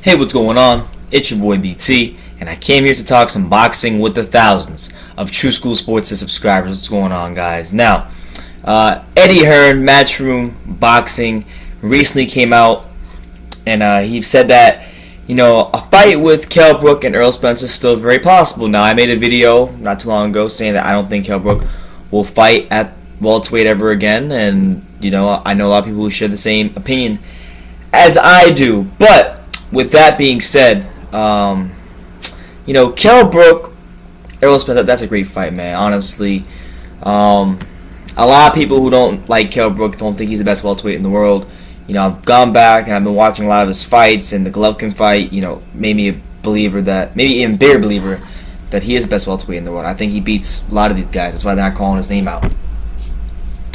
Hey, what's going on? It's your boy BT, and I came here to talk some boxing with the thousands of True School Sports subscribers. What's going on, guys? Now, Eddie Hearn, Matchroom Boxing, recently came out, and he said that, a fight with Kell Brook and Errol Spence is still very possible. Now, I made a video not too long ago saying that I don't think Kell Brook will fight at welterweight ever again, and, I know a lot of people who share the same opinion as I do, but with that being said, Kell Brook, Errol Spence, that's a great fight, man. Honestly, a lot of people who don't like Kell Brook don't think he's the best welterweight in the world. I've gone back and I've been watching a lot of his fights, and the Golovkin fight, made me a believer that, maybe even bigger believer that he is the best welterweight in the world. I think he beats a lot of these guys. That's why they're not calling his name out.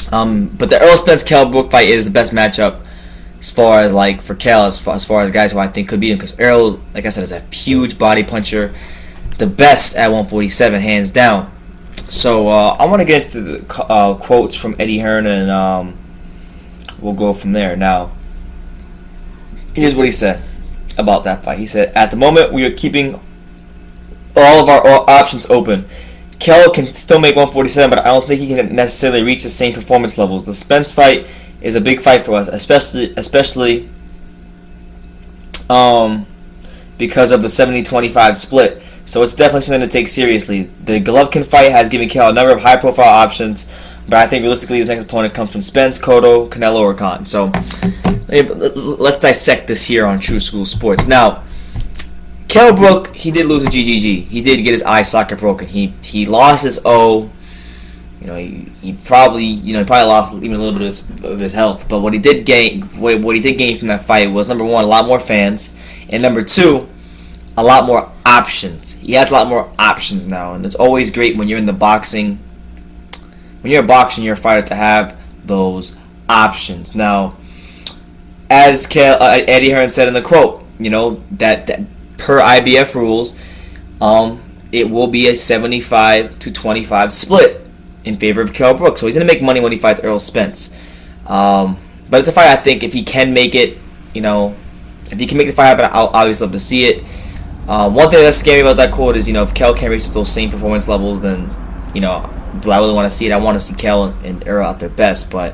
But the Errol Spence Kell Brook fight is the best matchup as far as for Kell, as far as guys who I think could beat him, because Errol, like I said, is a huge body puncher, the best at 147, hands down. So I want to get into the quotes from Eddie Hearn, and we'll go from there. Now, here's what he said about that fight. He said, "At the moment, we are keeping all of our options open. Kell can still make 147, but I don't think he can necessarily reach the same performance levels. The Spence fight is a big fight for us, especially because of the 70-25 split. So it's definitely something to take seriously. The Golovkin fight has given Kell a number of high-profile options, but I think realistically his next opponent comes from Spence, Cotto, Canelo, or Khan." So let's dissect this here on True School Sports. Now, Kell Brook, he did lose to GGG. He did get his eye socket broken. He lost his O. He probably lost even a little bit of his health. But what he did gain from that fight was, number one, a lot more fans, and number two, a lot more options. He has a lot more options now, and it's always great when you're in the boxing. When you're a boxer, you're a fighter, to have those options. Now, as Eddie Hearn said in the quote, that per IBF rules, it will be a 75-25 split in favor of Kell Brook. So he's going to make money when he fights Errol Spence. But it's a fight, I think, if he can make it, if he can make the fight happen, I'll obviously love to see it. One thing that's scary about that quote is, if Kell can't reach those same performance levels, then, do I really want to see it? I want to see Kell and Errol at their best. But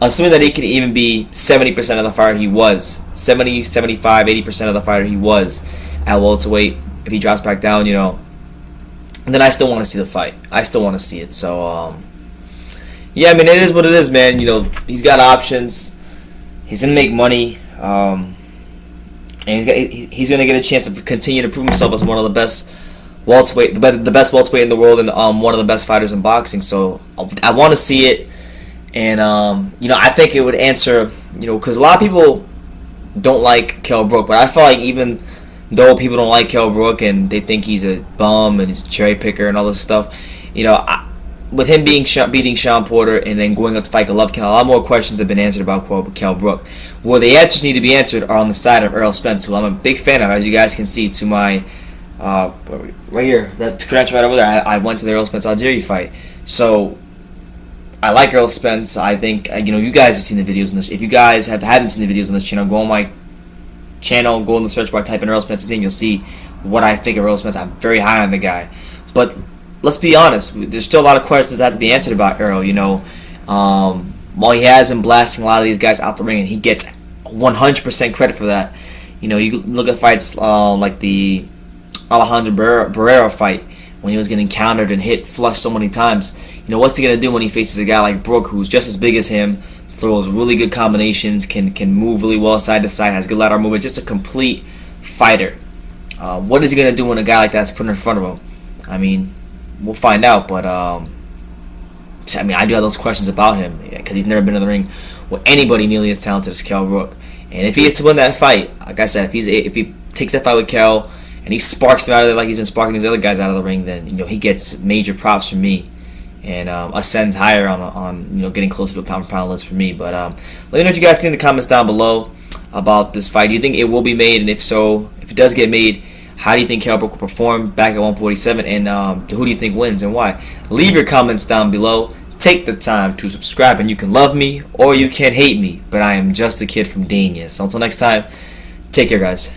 assuming that he can even be 70% of the fighter he was, 70, 75, 80% of the fighter he was at welterweight, if he drops back down, then I still want to see the fight. I still want to see it. So, it is what it is, man. He's got options. He's going to make money. And he's going to get a chance to continue to prove himself as one of the best welterweight, the best welterweight in the world, and one of the best fighters in boxing. So I want to see it. And, I think it would answer, because a lot of people don't like Kell Brook, but I feel like even though people don't like Kell Brook and they think he's a bum and he's a cherry picker and all this stuff, with him beating Sean Porter and then going up to fight Golovkin, a lot more questions have been answered about Kell Brook. Where the answers need to be answered are on the side of Errol Spence, who I'm a big fan of, as you guys can see to my right here, that credential right over there. I went to the Errol Spence Algieri fight, so I like Errol Spence. I think you guys have seen the videos on this. If you guys haven't seen the videos on this channel, go on my channel, go in the search bar, type in Errol Spence's name, you'll see what I think of Errol Spence. I'm very high on the guy, but let's be honest, there's still a lot of questions that have to be answered about Errol. While he has been blasting a lot of these guys out the ring, and he gets 100% credit for that. You look at fights like the Alejandro Barrera fight, when he was getting countered and hit flush so many times. What's he gonna do when he faces a guy like Brook, who's just as big as him, throws really good combinations, can move really well side to side, has good lateral movement, just a complete fighter. What is he going to do when a guy like that's put in front of him? We'll find out, but I do have those questions about him, because he's never been in the ring with anybody nearly as talented as Kell Brook. And if he is to win that fight, like I said, if he takes that fight with Kell and he sparks him out of there like he's been sparking the other guys out of the ring, then he gets major props from me, and ascends higher on getting closer to a pound-for-pound list for me. But let me know what you guys think in the comments down below about this fight. Do you think it will be made? And if so, if it does get made, how do you think Kell Brook will perform back at 147? And who do you think wins and why? Leave your comments down below. Take the time to subscribe, and you can love me or you can hate me, but I am just a kid from Dania. So until next time, take care, guys.